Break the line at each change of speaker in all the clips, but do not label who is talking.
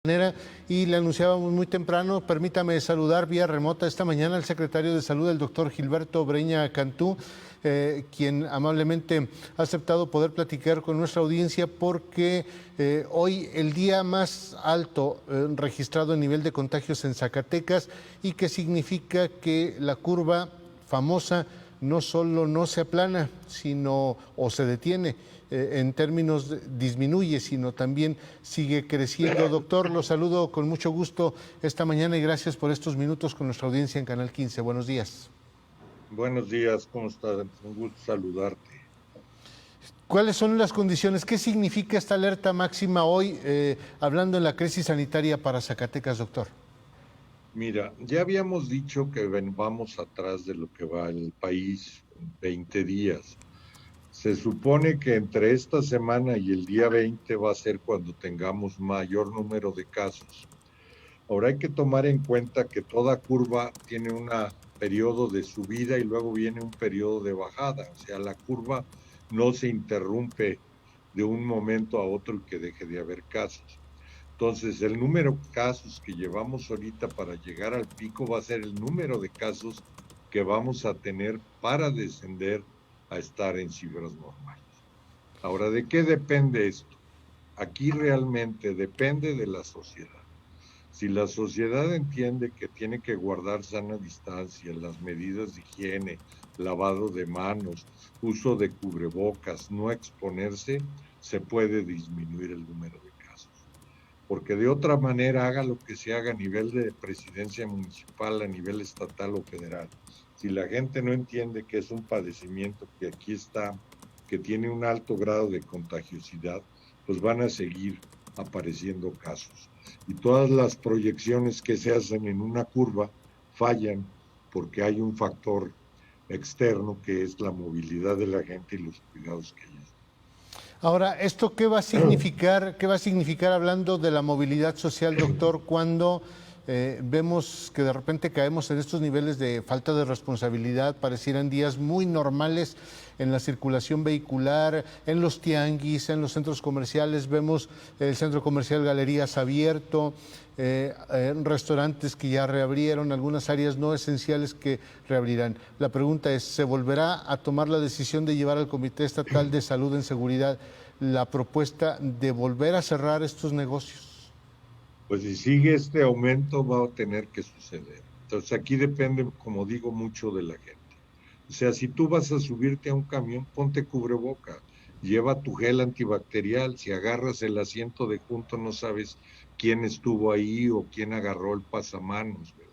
Y le anunciábamos muy temprano. Permítame saludar vía remota esta mañana al secretario de Salud, el doctor Gilberto Breña Cantú, quien amablemente ha aceptado poder platicar con nuestra audiencia porque hoy el día más alto registrado en nivel de contagios en Zacatecas, y que significa que la curva famosa no solo no se aplana, sino o se detiene, en términos disminuye, sino también sigue creciendo. Doctor, lo saludo con mucho gusto esta mañana y gracias por estos minutos con nuestra audiencia en Canal 15. Buenos días.
Buenos días, ¿cómo estás? Un gusto saludarte.
¿Cuáles son las condiciones? ¿Qué significa esta alerta máxima hoy, hablando en la crisis sanitaria para Zacatecas, doctor?
Mira, ya habíamos dicho que vamos atrás de lo que va el país en 20 días. Se supone que entre esta semana y el día 20 va a ser cuando tengamos mayor número de casos. Ahora hay que tomar en cuenta que toda curva tiene un periodo de subida y luego viene un periodo de bajada. O sea, la curva no se interrumpe de un momento a otro y que deje de haber casos. Entonces, el número de casos que llevamos ahorita para llegar al pico va a ser el número de casos que vamos a tener para descender a estar en cifras normales. Ahora, ¿de qué depende esto? Aquí realmente depende de la sociedad. Si la sociedad entiende que tiene que guardar sana distancia, las medidas de higiene, lavado de manos, uso de cubrebocas, no exponerse, se puede disminuir el número de casos. Porque de otra manera, haga lo que se haga a nivel de presidencia municipal, a nivel estatal o federal, si la gente no entiende que es un padecimiento que aquí está, que tiene un alto grado de contagiosidad, pues van a seguir apareciendo casos. Y todas las proyecciones que se hacen en una curva fallan porque hay un factor externo que es la movilidad de la gente y los cuidados que ellos.
Ahora, ¿esto qué va a significar? ¿Qué va a significar, hablando de la movilidad social, doctor, cuando vemos que de repente caemos en estos niveles de falta de responsabilidad? Parecieran días muy normales en la circulación vehicular, en los tianguis, en los centros comerciales. Vemos el centro comercial Galerías abierto, restaurantes que ya reabrieron, algunas áreas no esenciales que reabrirán. La pregunta es, ¿se volverá a tomar la decisión de llevar al Comité Estatal de Salud en Seguridad la propuesta de volver a cerrar estos negocios?
Pues si sigue este aumento va a tener que suceder. Entonces aquí depende, como digo, mucho de la gente. O sea, si tú vas a subirte a un camión, ponte cubreboca, lleva tu gel antibacterial. Si agarras el asiento de junto, no sabes quién estuvo ahí o quién agarró el pasamanos, ¿verdad?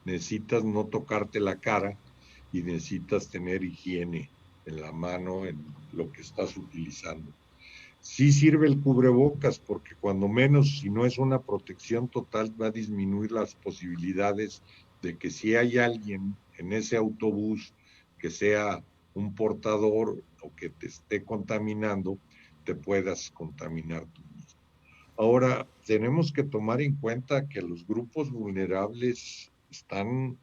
Necesitas no tocarte la cara y necesitas tener higiene en la mano, en lo que estás utilizando. Sí sirve el cubrebocas porque cuando menos, si no es una protección total, va a disminuir las posibilidades de que si hay alguien en ese autobús que sea un portador o que te esté contaminando, te puedas contaminar tú mismo. Ahora, tenemos que tomar en cuenta que los grupos vulnerables están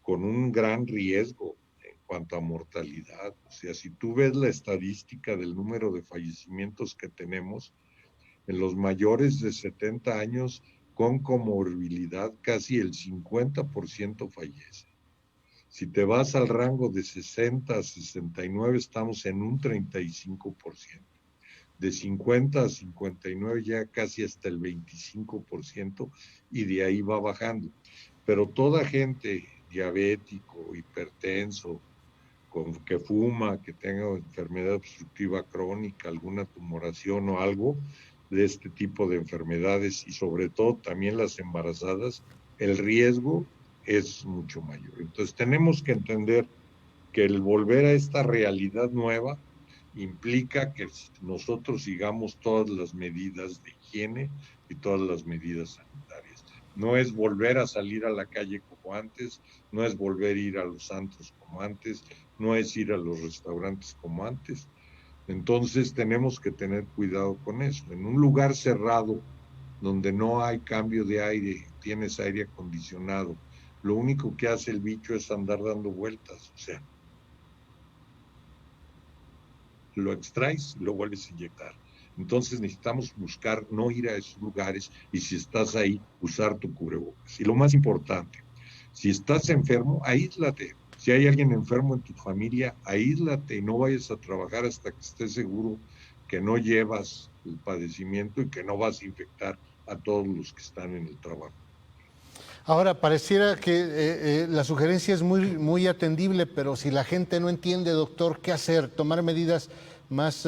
con un gran riesgo en cuanto a mortalidad. O sea, si tú ves la estadística del número de fallecimientos que tenemos, en los mayores de 70 años con comorbilidad, casi el 50% fallece. Si te vas al rango de 60 a 69, estamos en un 35%. De 50 a 59 ya casi hasta el 25% y de ahí va bajando. Pero toda gente diabético, hipertenso, que fuma, que tenga enfermedad obstructiva crónica, alguna tumoración o algo de este tipo de enfermedades y sobre todo también las embarazadas, el riesgo es mucho mayor. Entonces tenemos que entender que el volver a esta realidad nueva implica que nosotros sigamos todas las medidas de higiene y todas las medidas sanitarias. No es volver a salir a la calle como antes, no es volver a ir a los antros como antes, no es ir a los restaurantes como antes. Entonces tenemos que tener cuidado con eso. En un lugar cerrado, donde no hay cambio de aire, tienes aire acondicionado, lo único que hace el bicho es andar dando vueltas, o sea, lo extraes y lo vuelves a inyectar. Entonces necesitamos buscar no ir a esos lugares y si estás ahí, usar tu cubrebocas. Y lo más importante, si estás enfermo, aíslate. Si hay alguien enfermo en tu familia, aíslate y no vayas a trabajar hasta que estés seguro que no llevas el padecimiento y que no vas a infectar a todos los que están en el trabajo.
Ahora, pareciera que la sugerencia es muy atendible, pero si la gente no entiende, doctor, ¿qué hacer? ¿Tomar medidas más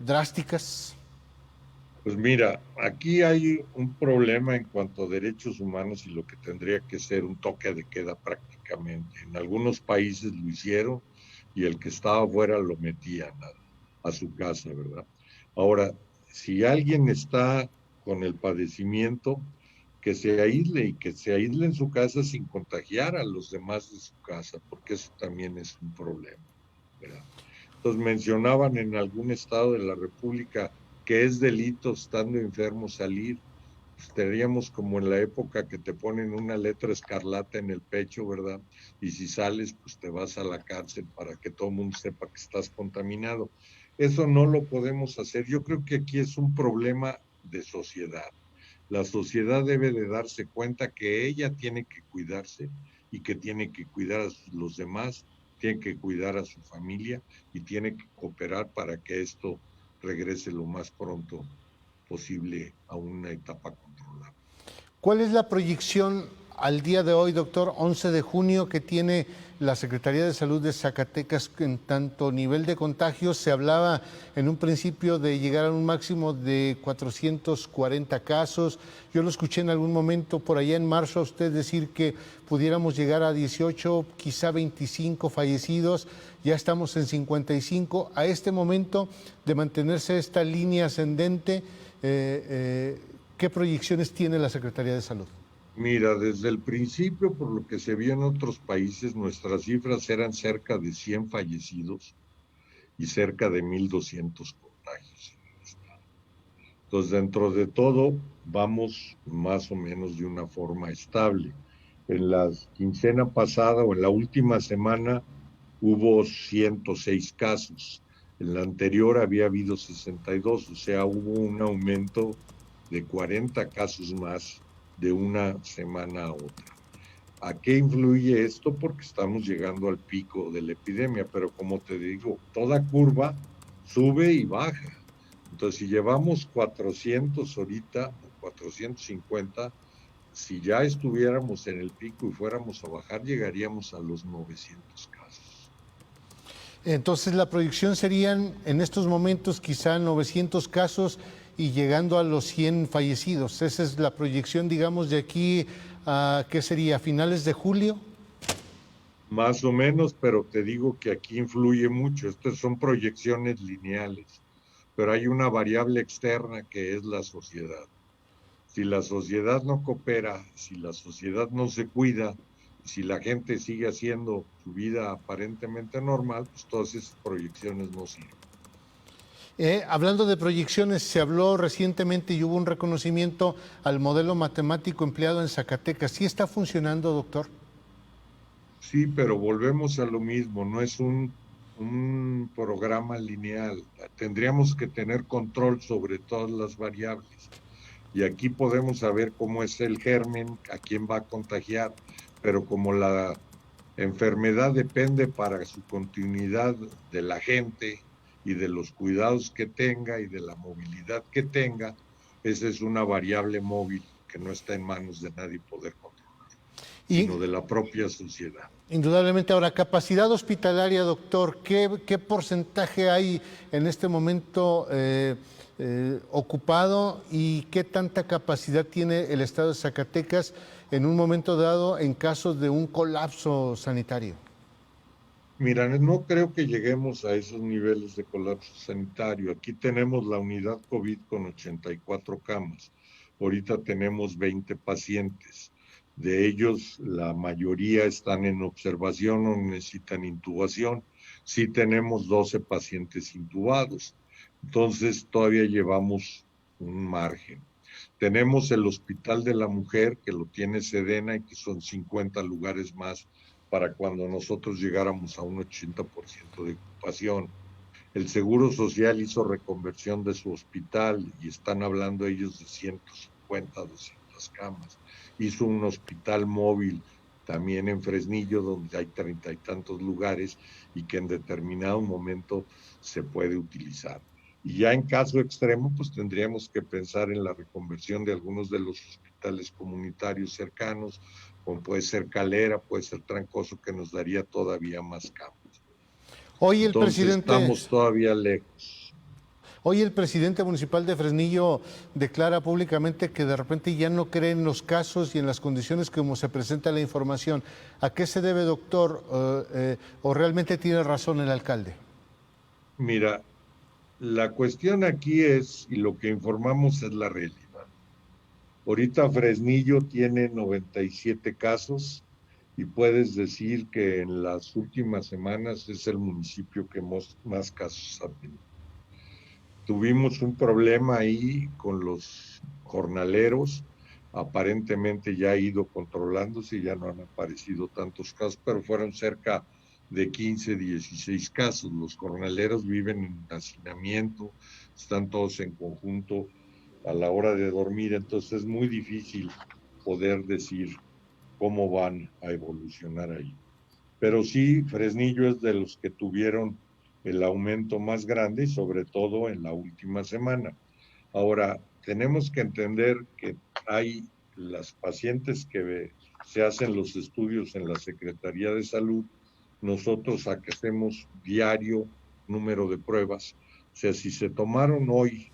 drásticas?
Pues mira, aquí hay un problema en cuanto a derechos humanos y lo que tendría que ser un toque de queda prácticamente. En algunos países lo hicieron y el que estaba afuera lo metían a su casa, ¿verdad? Ahora, si alguien está con el padecimiento, que se aísle y que se aísle en su casa sin contagiar a los demás de su casa, porque eso también es un problema, ¿verdad? Entonces mencionaban en algún estado de la República que es delito estando enfermo salir. Pues estaríamos como en la época que te ponen una letra escarlata en el pecho, ¿verdad? Y si sales, pues te vas a la cárcel para que todo el mundo sepa que estás contaminado. Eso no lo podemos hacer. Yo creo que aquí es un problema de sociedad. La sociedad debe de darse cuenta que ella tiene que cuidarse y que tiene que cuidar a los demás, tiene que cuidar a su familia y tiene que cooperar para que esto regrese lo más pronto posible a una etapa controlada.
¿Cuál es la proyección al día de hoy, doctor, 11 de junio, que tiene la Secretaría de Salud de Zacatecas en tanto nivel de contagios? Se hablaba en un principio de llegar a un máximo de 440 casos. Yo lo escuché en algún momento por allá en marzo a usted decir que pudiéramos llegar a 18, quizá 25 fallecidos. Ya estamos en 55. A este momento de mantenerse esta línea ascendente, ¿qué proyecciones tiene la Secretaría de Salud?
Mira, desde el principio, por lo que se vio en otros países, nuestras cifras eran cerca de 100 fallecidos y cerca de 1,200 contagios en el estado. Entonces, dentro de todo, vamos más o menos de una forma estable. En la quincena pasada o en la última semana hubo 106 casos. En la anterior había habido 62, o sea, hubo un aumento de 40 casos más de una semana a otra. ¿A qué influye esto? Porque estamos llegando al pico de la epidemia, pero como te digo, toda curva sube y baja. Entonces, si llevamos 400 ahorita o 450, si ya estuviéramos en el pico y fuéramos a bajar, llegaríamos a los 900 casos.
Entonces la proyección serían en estos momentos quizá 900 casos y llegando a los 100 fallecidos. Esa es la proyección, digamos, de aquí a, ¿qué sería? ¿Finales de julio?
Más o menos, pero te digo que aquí influye mucho. Estas son proyecciones lineales, pero hay una variable externa que es la sociedad. Si la sociedad no coopera, si la sociedad no se cuida, si la gente sigue haciendo su vida aparentemente normal, pues todas esas proyecciones no sirven.
Hablando de proyecciones, se habló recientemente y hubo un reconocimiento al modelo matemático empleado en Zacatecas. ¿Sí está funcionando, doctor?
Sí, pero volvemos a lo mismo, no es un programa lineal. Tendríamos que tener control sobre todas las variables. Y aquí podemos saber cómo es el germen, a quién va a contagiar, pero como la enfermedad depende para su continuidad de la gente y de los cuidados que tenga y de la movilidad que tenga, esa es una variable móvil que no está en manos de nadie poder controlar,
Y
sino de la propia sociedad.
indudablemente, ahora, capacidad hospitalaria, doctor, ¿qué porcentaje hay en este momento ocupado y qué tanta capacidad tiene el estado de Zacatecas en un momento dado en caso de un colapso sanitario?
Mira, no creo que lleguemos a esos niveles de colapso sanitario. Aquí tenemos la unidad COVID con 84 camas. Ahorita tenemos 20 pacientes. De ellos, la mayoría están en observación o necesitan intubación. Sí tenemos 12 pacientes intubados. Entonces, todavía llevamos un margen. Tenemos el Hospital de la Mujer, que lo tiene Sedena y que son 50 lugares más para cuando nosotros llegáramos a un 80% de ocupación. El Seguro Social hizo reconversión de su hospital y están hablando ellos de 150, 200 camas. Hizo un hospital móvil también en Fresnillo, donde hay 30 y tantos lugares y que en determinado momento se puede utilizar. Y ya en caso extremo, pues tendríamos que pensar en la reconversión de algunos de los hospitales comunitarios cercanos, como puede ser Calera, puede ser Trancoso, que nos daría todavía más camas.
Hoy el
Entonces
presidente,
estamos todavía lejos.
hoy el presidente municipal de Fresnillo declara públicamente que de repente ya no cree en los casos y en las condiciones como se presenta la información. ¿A qué se debe, doctor? ¿O realmente tiene razón el alcalde?
Mira, la cuestión aquí es, y lo que informamos es la realidad. Ahorita Fresnillo tiene 97 casos y puedes decir que en las últimas semanas es el municipio que más casos ha tenido. Tuvimos un problema ahí con los jornaleros, aparentemente ya ha ido controlándose, ya no han aparecido tantos casos, pero fueron cerca de 15, 16 casos. Los jornaleros viven en hacinamiento, están todos en conjunto a la hora de dormir, entonces es muy difícil poder decir cómo van a evolucionar ahí. Pero sí, Fresnillo es de los que tuvieron el aumento más grande y sobre todo en la última semana. Ahora, tenemos que entender que hay las pacientes que se hacen los estudios en la Secretaría de Salud, nosotros hacemos diario número de pruebas. O sea, si se tomaron hoy,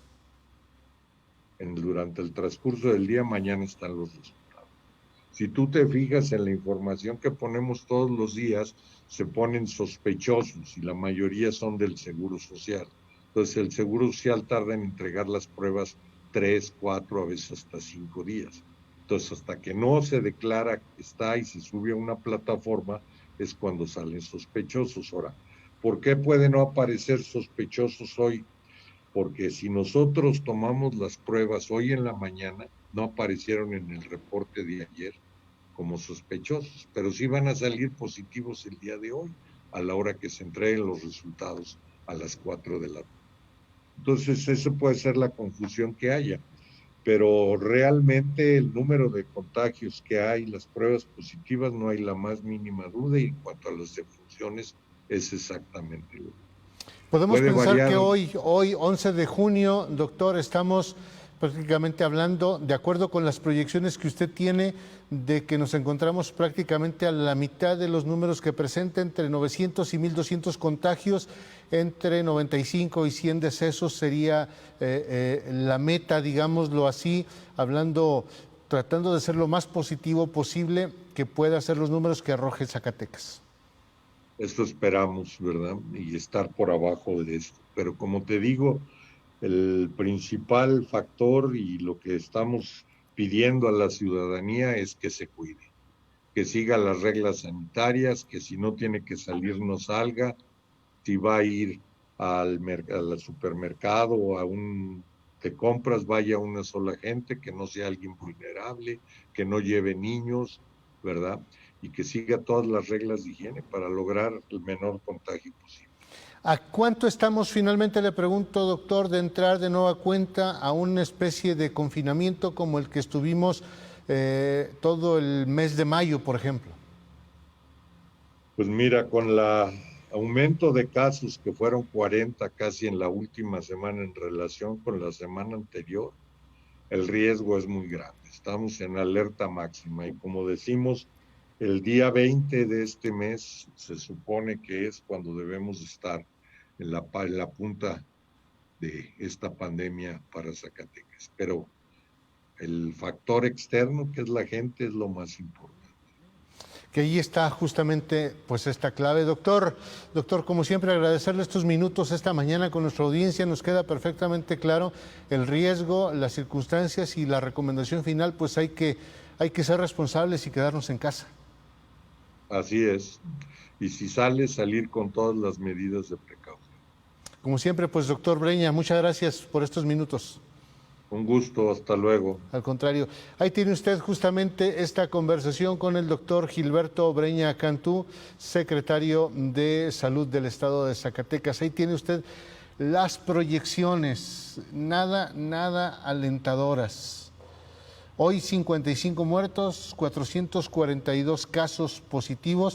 durante el transcurso del día, mañana están los resultados. Si tú te fijas en la información que ponemos todos los días, se ponen sospechosos y la mayoría son del Seguro Social. Entonces el Seguro Social tarda en entregar las pruebas 3, 4, a veces hasta 5 días. Entonces hasta que no se declara que está y se sube a una plataforma es cuando salen sospechosos. Ahora, ¿por qué puede no aparecer sospechosos hoy? Porque si nosotros tomamos las pruebas hoy en la mañana, no aparecieron en el reporte de ayer como sospechosos, pero sí van a salir positivos el día de hoy, a la hora que se entreguen los resultados a las 4 de la tarde. Entonces, eso puede ser la confusión que haya, pero realmente el número de contagios que hay, las pruebas positivas, no hay la más mínima duda, y en cuanto a las defunciones, es exactamente lo mismo.
Podemos
Puede
pensar
variar.
que hoy, 11 de junio, doctor, estamos prácticamente hablando, de acuerdo con las proyecciones que usted tiene, de que nos encontramos prácticamente a la mitad de los números que presenta, entre 900 y 1.200 contagios, entre 95 y 100 decesos sería la meta, digámoslo así, hablando, tratando de ser lo más positivo posible que pueda ser los números que arroje Zacatecas.
Esto esperamos, ¿verdad? Y estar por abajo de esto. Pero como te digo, el principal factor y lo que estamos pidiendo a la ciudadanía es que se cuide, que siga las reglas sanitarias, que si no tiene que salir no salga, si va a ir al supermercado o a un de compras vaya una sola gente, que no sea alguien vulnerable, que no lleve niños, ¿verdad? Y que siga todas las reglas de higiene para lograr el menor contagio posible.
¿A cuánto estamos finalmente, le pregunto, doctor, de entrar de nueva cuenta a una especie de confinamiento como el que estuvimos todo el mes de mayo, por ejemplo?
Pues mira, con el aumento de casos que fueron 40 casi en la última semana en relación con la semana anterior, el riesgo es muy grande. Estamos en alerta máxima y como decimos, el día 20 de este mes se supone que es cuando debemos estar en la punta de esta pandemia para Zacatecas. Pero el factor externo, que es la gente, es lo más importante.
Que ahí está justamente pues esta clave. Doctor, como siempre, agradecerle estos minutos esta mañana con nuestra audiencia. Nos queda perfectamente claro el riesgo, las circunstancias y la recomendación final, pues hay que ser responsables y quedarnos en casa.
Así es. Y si salir con todas las medidas de precaución.
Como siempre, pues doctor Breña, muchas gracias por estos minutos.
Un gusto, hasta luego.
Al contrario, ahí tiene usted justamente esta conversación con el doctor Gilberto Breña Cantú, secretario de Salud del Estado de Zacatecas. Ahí tiene usted las proyecciones, nada alentadoras. Hoy 55 muertos, 442 casos positivos.